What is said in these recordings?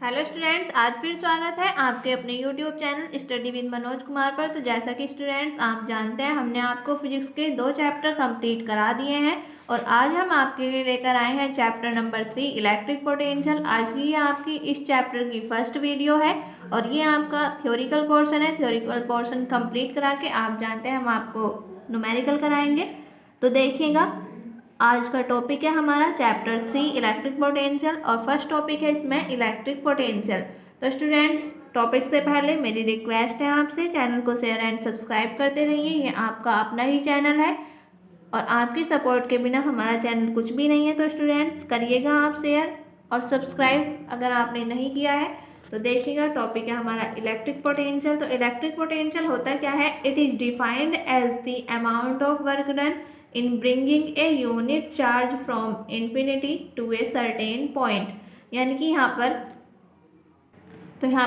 Hello students, आज फिर स्वागत है आपके अपने YouTube channel study with Manoj Kumar पर। तो जैसा कि स्टूडेंट्स आप जानते हैं, हमने आपको फिजिक्स के 2 चैप्टर कंप्लीट करा दिए हैं और आज हम आपके लिए लेकर आए हैं चैप्टर नंबर 3 इलेक्ट्रिक पोटेंशियल। आज की ये आपकी इस चैप्टर की फर्स्ट वीडियो है और ये आपका थ्योरिकल पोर्शन है। थ्योरिकल पोर्शन कंप्लीट करा के आप जानते हैं हम आपको न्यूमेरिकल कराएंगे। तो देखिएगा, आज का टॉपिक है हमारा चैप्टर 3 इलेक्ट्रिक पोटेंशियल और फर्स्ट टॉपिक है इसमें इलेक्ट्रिक पोटेंशियल। तो स्टूडेंट्स, टॉपिक से पहले मेरी रिक्वेस्ट है आपसे, चैनल को शेयर एंड सब्सक्राइब करते रहिए। ये आपका अपना ही चैनल है और आपकी सपोर्ट के बिना हमारा चैनल कुछ भी नहीं है। तो स्टूडेंट्स, करिएगा आप शेयर और सब्सक्राइब अगर आपने नहीं किया है। तो देखिएगा, टॉपिक है हमारा इलेक्ट्रिक पोटेंशियल। तो इलेक्ट्रिक पोटेंशियल होता क्या है? It is defined as the amount of work done in bringing a unit charge from infinity to a certain point। यानी कि यहाँ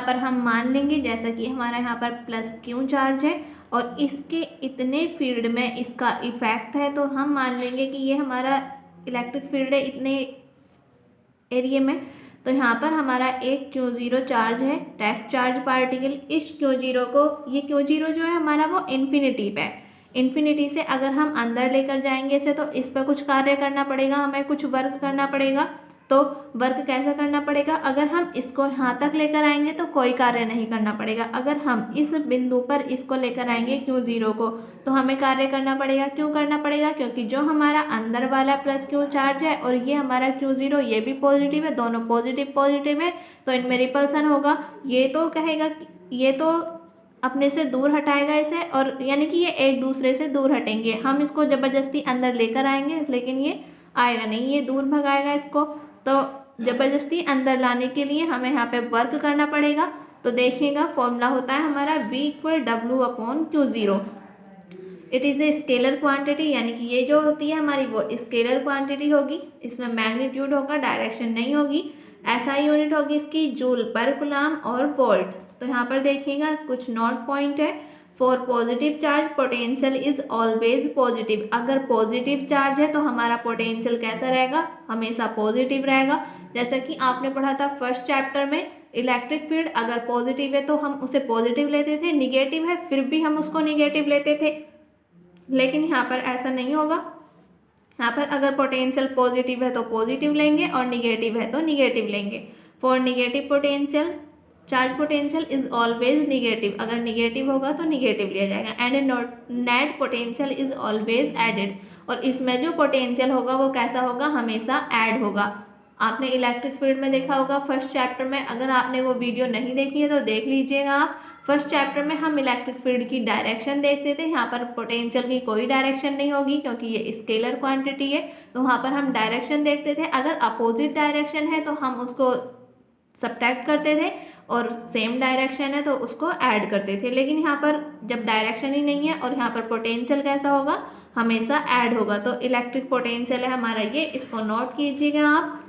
पर हम मान लेंगे जैसा कि हमारा यहाँ पर प्लस क्यू चार्ज है और इसके इतने फील्ड में इसका इफेक्ट है, तो हम मान लेंगे कि ये हमारा इलेक्ट्रिक फील्ड है इतने एरिया में। तो यहाँ पर हमारा एक Q0 चार्ज है, टैक्ट चार्ज पार्टिकल। इस Q0 को, ये Q0 जो है हमारा वो इन्फिनिटी पे है। इन्फिनिटी से अगर हम अंदर लेकर जाएंगे इसे, तो इस पर कुछ कार्य करना पड़ेगा, हमें कुछ वर्क करना पड़ेगा। तो वर्क कैसा करना पड़ेगा? अगर हम इसको यहाँ तक लेकर आएंगे तो कोई कार्य नहीं करना पड़ेगा। अगर हम इस बिंदु पर इसको लेकर आएंगे Q0 को, तो हमें कार्य करना पड़ेगा। क्यों करना पड़ेगा? क्योंकि जो हमारा अंदर वाला प्लस क्यू चार्ज है और ये हमारा Q0 ये भी पॉजिटिव है, दोनों पॉजिटिव पॉजिटिव है, तो इनमें रिपल्सन होगा। ये तो कहेगा, ये तो अपने से दूर हटाएगा इसे, और यानी कि ये एक दूसरे से दूर हटेंगे। हम इसको ज़बरदस्ती अंदर लेकर आएंगे लेकिन ये आएगा नहीं, ये दूर भगाएगा इसको। तो ज़बरदस्ती अंदर लाने के लिए हमें यहाँ पे वर्क करना पड़ेगा। तो देखिएगा, फॉर्मूला होता है हमारा V = W/Q0। It is a scalar quantity, यानी कि ये जो होती है हमारी वो स्केलर क्वांटिटी होगी। इसमें मैग्नीट्यूड होगा, डायरेक्शन नहीं होगी। SI यूनिट होगी इसकी जूल पर कूलम और वोल्ट। तो यहाँ पर देखिएगा कुछ नोट पॉइंट है। For positive charge potential is always positive. अगर पॉजिटिव चार्ज है तो हमारा पोटेंशियल कैसा रहेगा? हमेशा पॉजिटिव रहेगा। जैसा कि आपने पढ़ा था फर्स्ट चैप्टर में, इलेक्ट्रिक फील्ड अगर पॉजिटिव है तो हम उसे पॉजिटिव लेते थे, निगेटिव है फिर भी हम उसको निगेटिव लेते थे। लेकिन यहाँ पर ऐसा नहीं होगा। यहाँ पर अगर पोटेंशियल पॉजिटिव है तो पॉजिटिव लेंगे और निगेटिव है तो निगेटिव लेंगे। For negative potential, charge potential is always negative. अगर निगेटिव होगा तो निगेटिव लिया जाएगा। And net potential is always added. और इसमें जो पोटेंशियल होगा वो कैसा होगा? हमेशा ऐड होगा। आपने इलेक्ट्रिक फील्ड में देखा होगा फर्स्ट चैप्टर में, अगर आपने वो वीडियो नहीं देखी है तो देख लीजिएगा आप। फर्स्ट चैप्टर में हम इलेक्ट्रिक फील्ड की डायरेक्शन देखते थे। यहाँ पर पोटेंशियल की कोई डायरेक्शन नहीं होगी क्योंकि ये स्केलर क्वांटिटी है। तो वहाँ पर हम डायरेक्शन देखते थे। अगर अपोजिट डायरेक्शन है तो हम उसको सब्ट्रैक्ट करते थे और सेम डायरेक्शन है तो उसको ऐड करते थे। लेकिन यहाँ पर जब डायरेक्शन ही नहीं है और यहाँ पर पोटेंशियल कैसा होगा? हमेशा ऐड होगा। तो इलेक्ट्रिक पोटेंशियल है हमारा ये, इसको नोट कीजिएगा आप।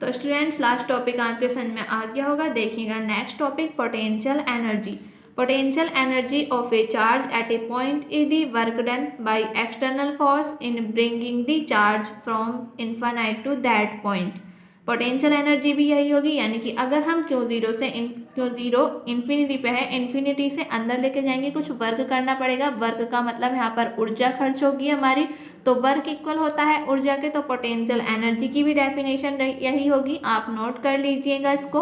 तो स्टूडेंट्स, लास्ट टॉपिक आपके समझ में आ गया होगा। देखिएगा next topic, potential energy. Potential energy of a charge at a point is the work done by external force in bringing the charge from infinite to that point. Potential energy भी यही होगी, यानी कि अगर हम Q0 से Q0 infinity पे है, इन्फिनिटी से अंदर लेके जाएंगे, कुछ वर्क करना पड़ेगा। वर्क का मतलब यहाँ पर ऊर्जा खर्च होगी हमारी। तो वर्क इक्वल होता है ऊर्जा के। तो पोटेंशियल एनर्जी की भी डेफिनेशन यही होगी, आप नोट कर लीजिएगा इसको।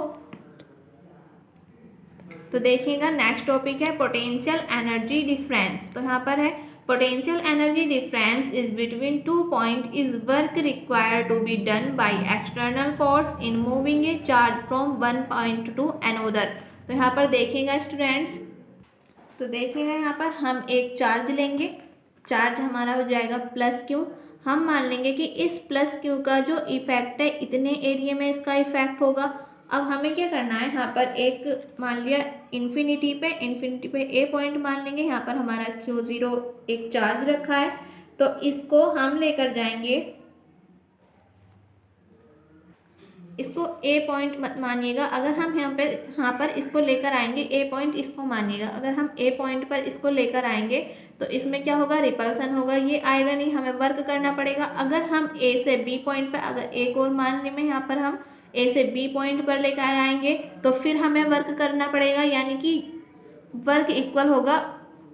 तो देखिएगा नेक्स्ट टॉपिक है पोटेंशियल एनर्जी डिफरेंस। तो यहाँ पर है potential energy difference is between two point is work required to be done by external force in moving a charge from one point to another. तो यहाँ पर देखिएगा स्टूडेंट्स, तो देखिएगा यहाँ पर हम एक चार्ज लेंगे। चार्ज हमारा हो जाएगा प्लस क्यू। हम मान लेंगे कि इस प्लस क्यू का जो इफेक्ट है इतने एरिया में इसका इफेक्ट होगा। अब हमें क्या करना है, यहाँ पर एक मान लिया इन्फिनिटी पे ए पॉइंट मान लेंगे। यहाँ पर हमारा Q0 एक चार्ज रखा है, तो इसको हम लेकर जाएंगे इसको ए पॉइंट मत मानिएगा। अगर हम यहाँ पर इसको लेकर आएंगे, ए पॉइंट इसको मानिएगा। अगर हम ए पॉइंट पर इसको लेकर आएंगे तो इसमें क्या होगा, रिपल्सन होगा, ये आएगा नहीं, हमें वर्क करना पड़ेगा। अगर हम ए से बी पॉइंट पर, अगर एक और मानने में यहाँ पर हम ए से बी पॉइंट पर लेकर आएंगे तो फिर हमें वर्क करना पड़ेगा, यानी कि वर्क इक्वल होगा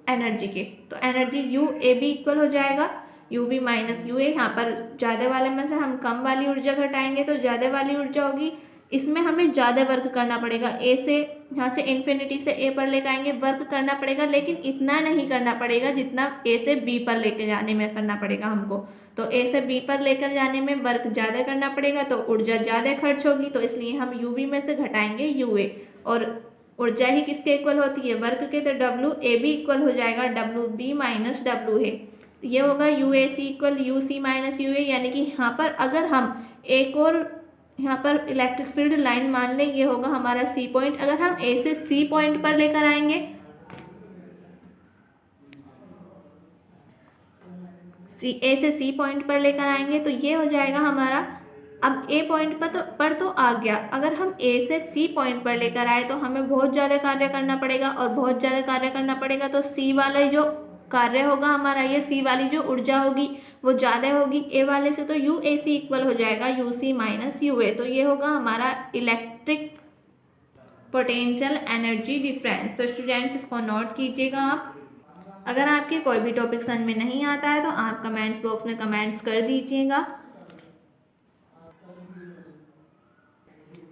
एनर्जी के। तो energy U A B equal हो जाएगा U B minus U A. यहाँ पर ज़्यादा वाले में से हम कम वाली ऊर्जा घटाएंगे तो ज़्यादा वाली ऊर्जा होगी। इसमें हमें ज़्यादा वर्क करना पड़ेगा। ए से, यहाँ से इन्फिनिटी से ए पर लेकर आएंगे, वर्क करना पड़ेगा, लेकिन इतना नहीं करना पड़ेगा जितना ए से बी पर लेकर जाने में करना पड़ेगा हमको। तो ए से बी पर लेकर जाने में वर्क ज़्यादा करना पड़ेगा तो ऊर्जा ज़्यादा खर्च होगी, तो इसलिए हम यू बी में से घटाएंगे यू ए। और ऊर्जा ही किसके इक्वल होती है, वर्क के, तो डब्ल्यू ए बी इक्वल हो जाएगा W B minus W A. तो ये होगा U A C equal U C minus U A, यानी कि यहाँ पर अगर हम एक और यहाँ पर इलेक्ट्रिक फील्ड लाइन मान लें, ये होगा हमारा सी पॉइंट। अगर हम ए से सी पॉइंट पर लेकर आएंगे, ए से सी पॉइंट पर लेकर आएंगे तो ये हो जाएगा हमारा, अब ए पॉइंट पर तो आ गया। अगर हम ए से सी पॉइंट पर लेकर आए तो हमें बहुत ज़्यादा कार्य करना पड़ेगा, और बहुत ज़्यादा कार्य करना पड़ेगा तो सी वाला जो कार्य होगा हमारा, ये सी वाली जो ऊर्जा होगी वो ज़्यादा होगी ए वाले से, तो यू ए सी इक्वल हो जाएगा यू सी माइनस यू ए। तो ये होगा हमारा इलेक्ट्रिक पोटेंशियल एनर्जी डिफरेंस। तो स्टूडेंट्स इसको नोट कीजिएगा आप। अगर आपके कोई भी टॉपिक समझ में नहीं आता है तो आप कमेंट्स बॉक्स में कमेंट्स कर दीजिएगा।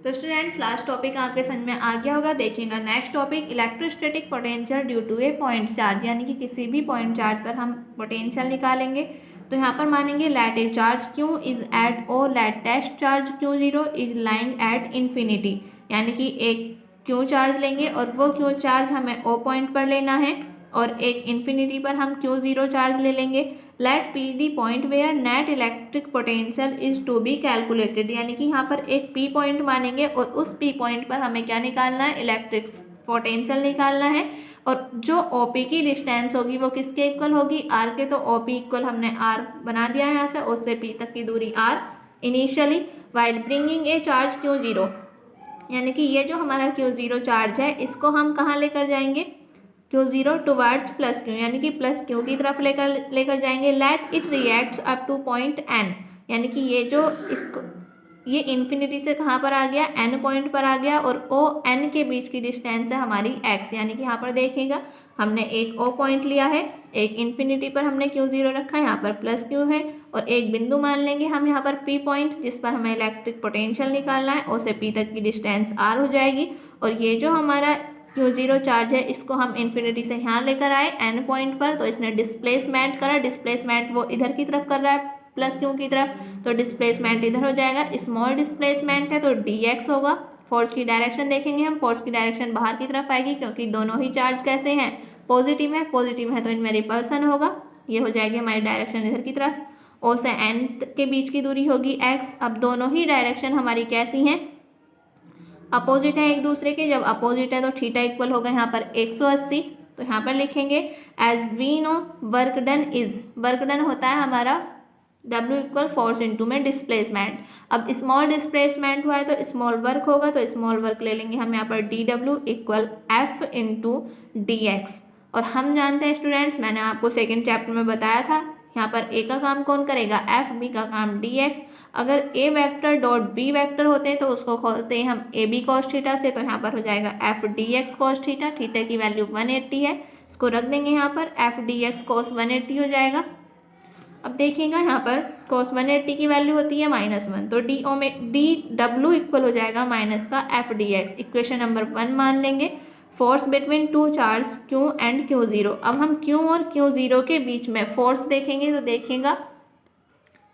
तो स्टूडेंट्स लास्ट टॉपिक आपके समझ में आ गया होगा। देखिएगा next topic, electrostatic potential due to a point charge, यानी कि किसी भी पॉइंट चार्ज पर हम पोटेंशियल निकालेंगे। तो यहाँ पर मानेंगे let a charge Q is at O let test charge Q zero is lying at infinity, यानी कि एक क्यू चार्ज लेंगे और वो क्यू चार्ज हमें ओ पॉइंट पर लेना है, और एक इन्फिनिटी पर हम क्यू जीरो चार्ज ले लेंगे। Let P the point where net electric potential is to be calculated, यानी कि यहाँ पर एक पी पॉइंट मानेंगे और उस पी पॉइंट पर हमें क्या निकालना है, इलेक्ट्रिक पोटेंशियल निकालना है। और जो ओ पी की डिस्टेंस होगी वो किसके इक्वल होगी, आर के। तो ओ पी इक्वल हमने आर बना दिया है यहाँ से, उससे पी तक की दूरी R initially while bringing a charge Q zero, यानी कि ये जो हमारा क्यू जीरो चार्ज है इसको हम कहाँ लेकर जाएंगे, Q zero towards plus Q, यानी कि प्लस क्यू की तरफ लेकर जाएंगे। Let it reacts up to point N, यानी कि ये जो इसको, ये इन्फिनिटी से कहाँ पर आ गया, एन पॉइंट पर आ गया, और ओ एन के बीच की डिस्टेंस है हमारी एक्स, यानी कि यहाँ पर देखिएगा हमने एक ओ पॉइंट लिया है, एक इन्फिनिटी पर हमने क्यू जीरो रखा है, यहाँ पर प्लस क्यू है, और एक बिंदु मान लेंगे हम यहाँ पर पी पॉइंट, जिस पर हमें इलेक्ट्रिक पोटेंशियल निकालना है। ओ से पी तक की डिस्टेंस आर हो जाएगी, और ये जो हमारा क्यू जीरो चार्ज है इसको हम इन्फिनिटी से यहाँ लेकर आए एन पॉइंट पर, तो इसने डिस्प्लेसमेंट करा, डिस्प्लेसमेंट वो इधर की तरफ कर रहा है प्लस क्यू की तरफ, तो डिस्प्लेसमेंट इधर हो जाएगा, स्मॉल डिस्प्लेसमेंट है तो डी एक्स होगा। फोर्स की डायरेक्शन देखेंगे हम, फोर्स की डायरेक्शन बाहर की तरफ आएगी, क्योंकि दोनों ही चार्ज कैसे हैं, पॉजिटिव है तो इनमें रिपल्सन होगा, ये हो जाएगी हमारी डायरेक्शन इधर की तरफ। ओ से एन के बीच की दूरी होगी एक्स। अब दोनों ही डायरेक्शन हमारी कैसी हैं, अपोजिट है एक दूसरे के। जब अपोजिट है तो थीटा इक्वल होगा यहाँ पर 180, तो यहाँ पर लिखेंगे as we know work done is, work done होता है हमारा W इक्वल फोर्स इंटू में डिस्प्लेसमेंट। अब स्मॉल डिस्प्लेसमेंट हुआ है तो स्मॉल वर्क होगा, तो स्मॉल वर्क ले लेंगे हम यहाँ पर DW equal F into DX। और हम जानते हैं स्टूडेंट्स, मैंने आपको सेकेंड चैप्टर में बताया था, यहाँ पर A का काम कौन करेगा, F, B का काम DX। अगर A vector dot B vector होते हैं तो उसको खोलते हैं हम AB cos थीटा से, तो यहाँ पर हो जाएगा F DX cos theta, theta की वैल्यू 180 है, इसको रख देंगे यहाँ पर, F DX cos 180 हो जाएगा। अब देखिएगा यहाँ पर cos 180 की वैल्यू होती है -1, तो DW इक्वल हो जाएगा माइनस का F DX। इक्वेशन नंबर 1 मान लेंगे, force between two charge Q and Q0। अब हम Q और Q0 के बीच में फोर्स देखेंगे, तो देखिएगा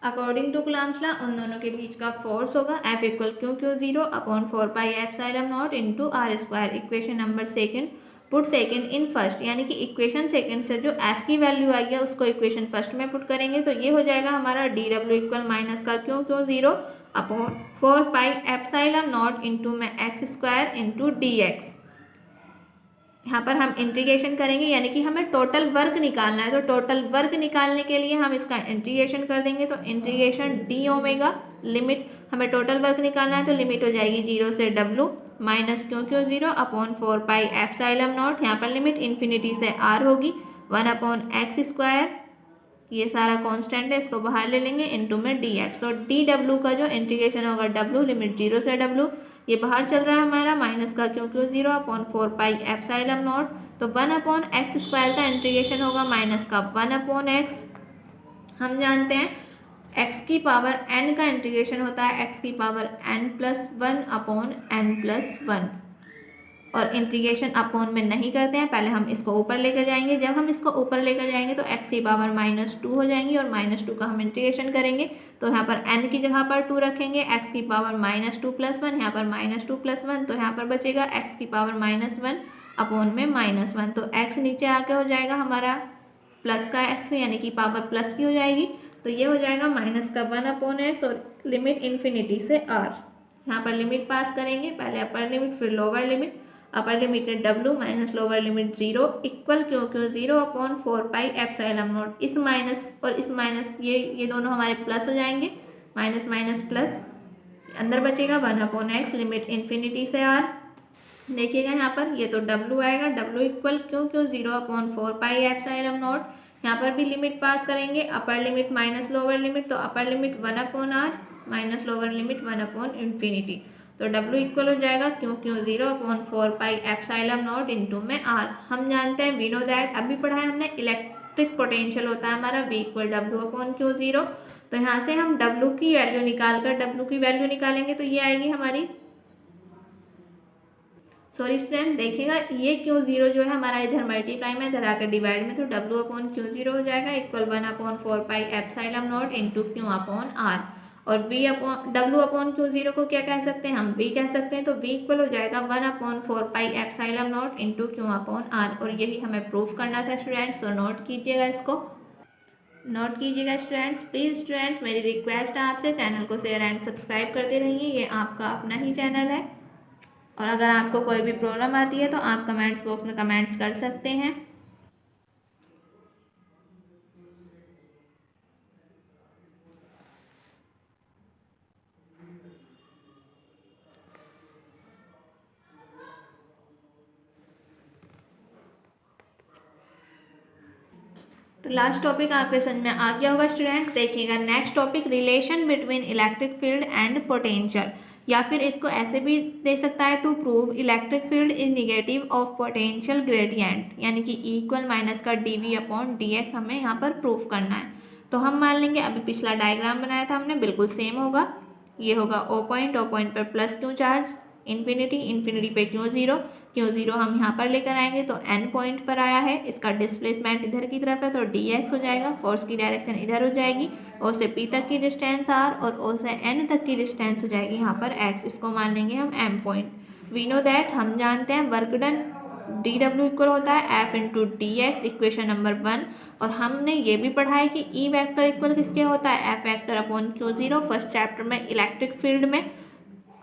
अकॉर्डिंग टू कूलम्ब्स लॉ उन दोनों के बीच का फोर्स होगा F equal Q0 upon 4πε0 into R square. Equation number second, put second in first, यानी कि इक्वेशन सेकेंड से जो F की वैल्यू आई है उसको इक्वेशन फर्स्ट में पुट करेंगे, तो ये हो जाएगा हमारा DW इक्वल माइनस का Q0 अपॉन 4πε0 इंटू में एक्स स्क्वायर इंटू DX। यहाँ पर हम इंटीग्रेशन करेंगे, यानी कि हमें टोटल वर्क निकालना है। तो टोटल वर्क निकालने के लिए हम इसका इंटीग्रेशन कर देंगे। तो इंटीग्रेशन डी ओमेगा लिमिट, हमें टोटल वर्क निकालना है तो लिमिट हो जाएगी 0 से W माइनस क्यों 0 अपॉन 4 पाई एप्सिलॉन नॉट, यहाँ पर लिमिट इन्फिनिटी से R होगी 1 अपॉन एक्स स्क्वायर, ये सारा कांस्टेंट है, इसको बाहर ले लेंगे, इनटू में dx। तो dw का जो इंटीग्रेशन होगा w लिमिट 0 से w, ये बाहर चल रहा है हमारा माइनस का क्यों 0 अपॉन 4 पाई एप्सिलॉन नॉट। तो 1 अपॉन एक्स स्क्वायर का इंटीग्रेशन होगा माइनस का 1 अपॉन एक्स। हम जानते हैं x की पावर n का इंटीग्रेशन होता है x की power n plus 1 upon n plus 1, और इंटीग्रेशन अपॉन में नहीं करते हैं, पहले हम इसको ऊपर लेकर जाएंगे। जब हम इसको ऊपर लेकर जाएंगे तो x की पावर -2 हो जाएंगी, और -2 का हम इंटीग्रेशन करेंगे तो यहाँ पर n की जगह पर 2 रखेंगे, x की पावर -2 प्लस 1, यहाँ पर -2 प्लस 1, तो यहाँ पर बचेगा x की पावर -1 अपॉन में -1। तो x नीचे आके हो जाएगा हमारा प्लस का x, यानी कि पावर प्लस की हो जाएगी, तो ये हो जाएगा माइनस का 1 अपॉन एक्स, और लिमिट इन्फिनिटी से r। यहाँ पर लिमिट पास करेंगे, पहले अपर लिमिट फिर लोअर लिमिट। अपर लिमिट है w minus lower limit 0 equal क्यों 0 अपॉन 4 पाई एप्सिलॉन नॉट। इस माइनस और इस माइनस ये दोनों हमारे प्लस हो जाएंगे, माइनस माइनस प्लस, अंदर बचेगा 1 अपॉन एक्स, लिमिट इन्फिनिटी से r। देखिएगा यहाँ पर ये तो w आएगा, w इक्वल क्यों 0 अपॉन 4 पाई एप्सिलॉन नॉट। यहाँ पर भी लिमिट पास करेंगे, upper limit minus lower limit, तो upper limit 1 upon r minus lower limit 1 upon infinity. तो W इक्वल हो जाएगा Q 0 upon 4 pi epsilon naught into में R। हम जानते हैं वी नो दैट, अभी पढ़ा है हमने, इलेक्ट्रिक पोटेंशियल होता है हमारा V equal W upon Q0। तो यहाँ से हम W की वैल्यू निकालकर W की वैल्यू निकालेंगे तो ये आएगी हमारी, सॉरी स्टूडेंट देखिएगा, ये Q0 जो है हमारा इधर मल्टीप्लाई में, इधर आकर डिवाइड में, तो W अपॉन Q0 हो जाएगा equal 1 upon 4 pi epsilon not into Q upon R। और V upon W upon Q0 को क्या कह सकते हैं हम, V कह सकते हैं। तो V इक्वल हो जाएगा 1 upon 4 pi epsilon not into Q upon R, और यही हमें प्रूफ करना था स्टूडेंट्स। तो नोट कीजिएगा, इसको नोट कीजिएगा स्टूडेंट्स। प्लीज़ स्टूडेंट्स मेरी रिक्वेस्ट है आपसे, चैनल को शेयर एंड सब्सक्राइब करते रहिए, ये आपका अपना ही चैनल है। और अगर आपको कोई भी प्रॉब्लम आती है तो आप कमेंट्स बॉक्स में कमेंट्स कर सकते हैं। तो लास्ट टॉपिक आपके समझ में आ गया होगा स्टूडेंट्स। देखिएगा next topic, relation between electric field and potential, या फिर इसको ऐसे भी दे सकता है, to prove electric field is negative of potential gradient, यानी कि E इक्वल माइनस का dV अपॉन dx हमें यहाँ पर प्रूफ करना है। तो हम मान लेंगे, अभी पिछला डायग्राम बनाया था हमने, बिल्कुल सेम होगा। ये होगा O पॉइंट पर प्लस क्यू चार्ज, इन्फिनिटी पे Q0 हम यहाँ पर लेकर आएंगे तो N पॉइंट पर आया है, इसका डिस्प्लेसमेंट इधर की तरफ है तो dx हो जाएगा, फोर्स की डायरेक्शन इधर हो जाएगी, O से P तक की डिस्टेंस R और O से N तक की डिस्टेंस हो जाएगी यहाँ पर x, इसको मान लेंगे हम M point. We know that, हम जानते हैं वर्क डन dw इक्वल होता है F into dx, equation number 1। और हमने ये भी पढ़ा है कि E वैक्टर इक्वल किसके होता है, F vector upon Q0 first chapter में इलेक्ट्रिक फील्ड में।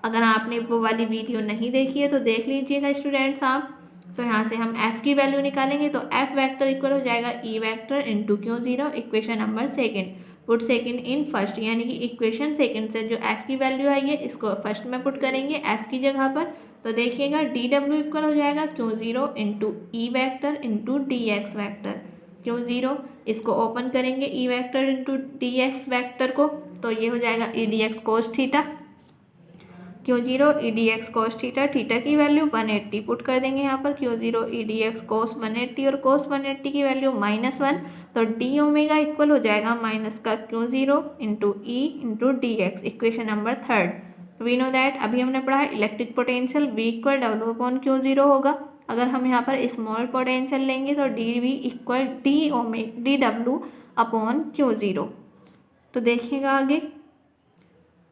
अगर आपने वो वाली वीडियो नहीं देखी है तो देख लीजिएगा स्टूडेंट्स आप। तो यहाँ से हम f की वैल्यू निकालेंगे तो f वैक्टर इक्वल हो जाएगा E vector into Q0, equation number 2। Put second in first, यानी कि इक्वेशन सेकंड से जो f की वैल्यू है ये इसको फर्स्ट में पुट करेंगे f की जगह पर। तो देखिएगा dw इक्वल हो जाएगा Q0 into E vector into dx vector. Q0 इसको ओपन करेंगे E vector into dx vector को, तो ये हो जाएगा E dx cos theta, Q0 E dx cos theta, theta की वैल्यू 180 पुट कर देंगे यहाँ पर, Q0 E dx कोस 180 और कोस 180 की वैल्यू -1, तो d ओमेगा इक्वल हो जाएगा माइनस का Q0 into E into dx, equation number 3। We know that, अभी हमने पढ़ा है electric potential V equal W upon Q0 होगा। अगर हम यहाँ पर स्मॉल पोटेंशियल लेंगे तो dV equal dW upon Q0। तो देखिएगा आगे,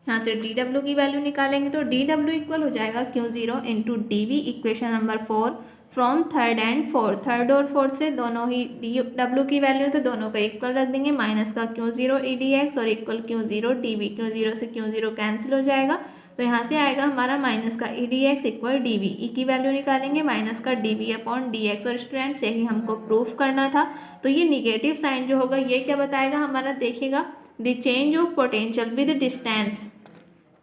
यहाँ से dw की वैल्यू निकालेंगे तो dw इक्वल हो जाएगा Q0 into dV, equation number 4 from third and fourth, third और फोर्थ से दोनों ही dw की वैल्यू तो दोनों का इक्वल रख देंगे, माइनस का Q0 E dx और इक्वल Q0 dV, Q0 से Q0 कैंसिल हो जाएगा, तो यहाँ से आएगा हमारा माइनस का E D X equal D V. E की वैल्यू निकालेंगे माइनस का D V upon D X, और स्टूडेंट्स यही हमको प्रूफ करना था। तो ये निगेटिव साइन जो होगा ये क्या बताएगा हमारा, देखिएगा, the change of potential with distance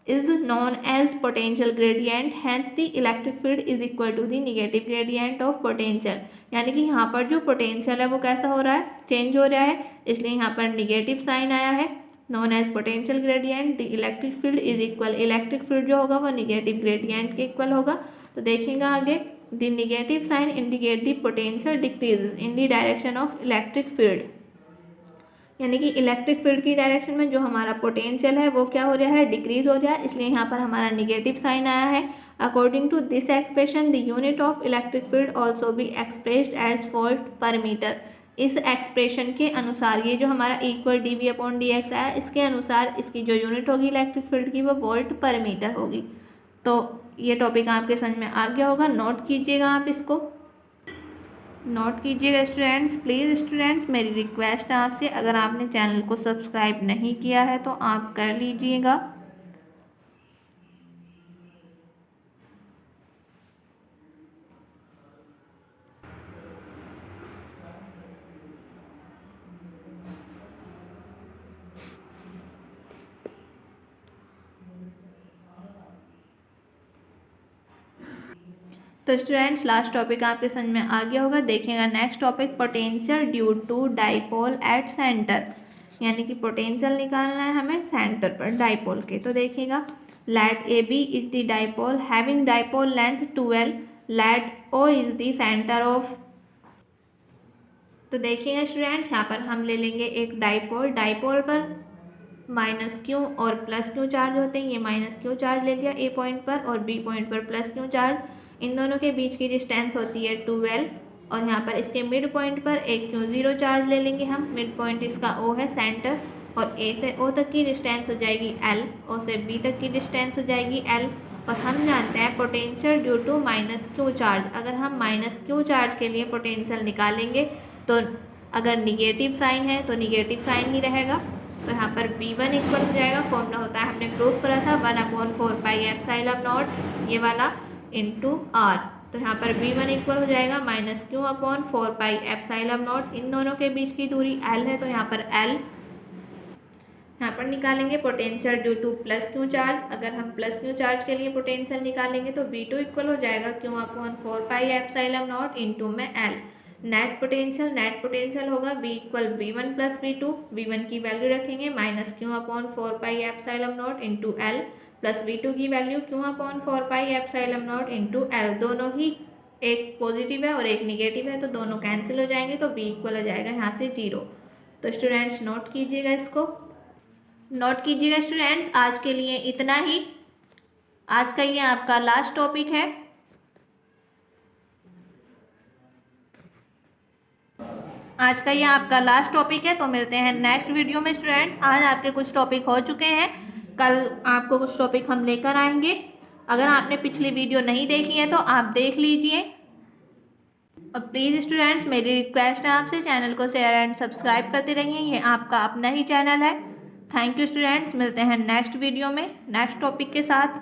is known as potential gradient, hence the electric field is equal to the negative gradient of potential। यानी कि यहाँ पर जो पोटेंशियल है वो कैसा हो रहा है, चेंज हो रहा है, इसलिए यहाँ पर निगेटिव साइन आया है। Known as potential gradient, the electric field is equal, electric field जो होगा वो निगेटिव ग्रेडियंट के इक्वल होगा। तो देखिएगा आगे, the negative sign indicate the potential decrease in the direction of electric field. यानी कि इलेक्ट्रिक फील्ड की डायरेक्शन में जो हमारा पोटेंशियल है वो क्या हो रहा है, डिक्रीज हो रहा है, इसलिए यहाँ पर हमारा निगेटिव साइन आया है। According to this expression the unit of electric field also be expressed as volt per metre. इस एक्सप्रेशन के अनुसार ये जो हमारा equal D V upon D X आया, इसके अनुसार इसकी जो यूनिट होगी इलेक्ट्रिक फील्ड की वो वोल्ट पर मीटर होगी। तो ये टॉपिक आपके समझ में आ गया होगा, नोट कीजिएगा, आप इसको नोट कीजिएगा स्टूडेंट्स। प्लीज़ स्टूडेंट्स मेरी रिक्वेस्ट है आपसे, अगर आपने चैनल को सब्सक्राइब नहीं किया है तो आप कर लीजिएगा। तो स्टूडेंट्स लास्ट टॉपिक आपके समझ में आ गया होगा। देखिएगा next topic, potential due to dipole at centre. यानी कि पोटेंशियल निकालना है हमें सेंटर पर डाइपोल के। तो देखिएगा, let A B is the dipole having dipole length 12, let O is the centre of. तो देखिएगा स्टूडेंट्स, यहाँ पर हम ले लेंगे एक डाइपोल, डाइपोल पर माइनस क्यू और प्लस क्यू चार्ज होते हैं। ये माइनस क्यू चार्ज ले लिया ए पॉइंट पर और बी पॉइंट पर प्लस क्यू चार्ज। इन दोनों के बीच की डिस्टेंस होती है 12, और यहाँ पर इसके मिड पॉइंट पर एक क्यू जीरो चार्ज ले लेंगे हम। मिड पॉइंट इसका ओ है सेंटर, और ए से ओ तक की डिस्टेंस हो जाएगी एल, ओ से बी तक की डिस्टेंस हो जाएगी एल। और हम जानते हैं potential due to minus Q charge, अगर हम माइनस क्यू चार्ज के लिए पोटेंशियल निकालेंगे तो अगर निगेटिव साइन है तो निगेटिव साइन ही रहेगा। तो यहाँ पर V1 इक्वल हो जाएगा, फॉर्मूला होता है, हमने प्रूफ करा था, 1/4 पाई एप्सिलॉन नॉट ये वाला इंटू आर। तो यहाँ पर V1 इक्वल हो जाएगा minus Q upon 4 pi epsilon naught. इन दोनों के बीच की दूरी L है, तो यहाँ पर L यहाँ पर निकालेंगे potential due two plus Q charge. अगर हम प्लस क्यू चार्ज के लिए पोटेंशियल निकालेंगे तो V2 इक्वल हो जाएगा Q upon 4 pi epsilon not into में L। नेट पोटेंशियल होगा V equal V1 plus V2। V1 की वैल्यू रखेंगे minus Q upon 4 pi epsilon not into L, plus V2 की value Q upon 4 pi epsilon not into L। दोनों ही एक positive है और एक निगेटिव है, तो दोनों कैंसिल हो जाएंगे, तो V इक्वल हो जाएगा यहाँ से 0। तो स्टूडेंट्स नोट कीजिएगा, इसको नोट कीजिएगा स्टूडेंट्स। आज के लिए इतना ही, आज का ये आपका लास्ट टॉपिक है। आज का ये आपका लास्ट टॉपिक है, तो मिलते हैं नेक्स्ट वीडियो में स्टूडेंट। आज आपके कुछ टॉपिक हो चुके हैं, कल आपको कुछ टॉपिक हम लेकर आएंगे। अगर आपने पिछली वीडियो नहीं देखी है तो आप देख लीजिए। और प्लीज़ स्टूडेंट्स मेरी रिक्वेस्ट है आपसे, चैनल को शेयर एंड सब्सक्राइब करते रहिए, ये आपका अपना ही चैनल है। थैंक यू स्टूडेंट्स, मिलते हैं नेक्स्ट वीडियो में नेक्स्ट टॉपिक के साथ।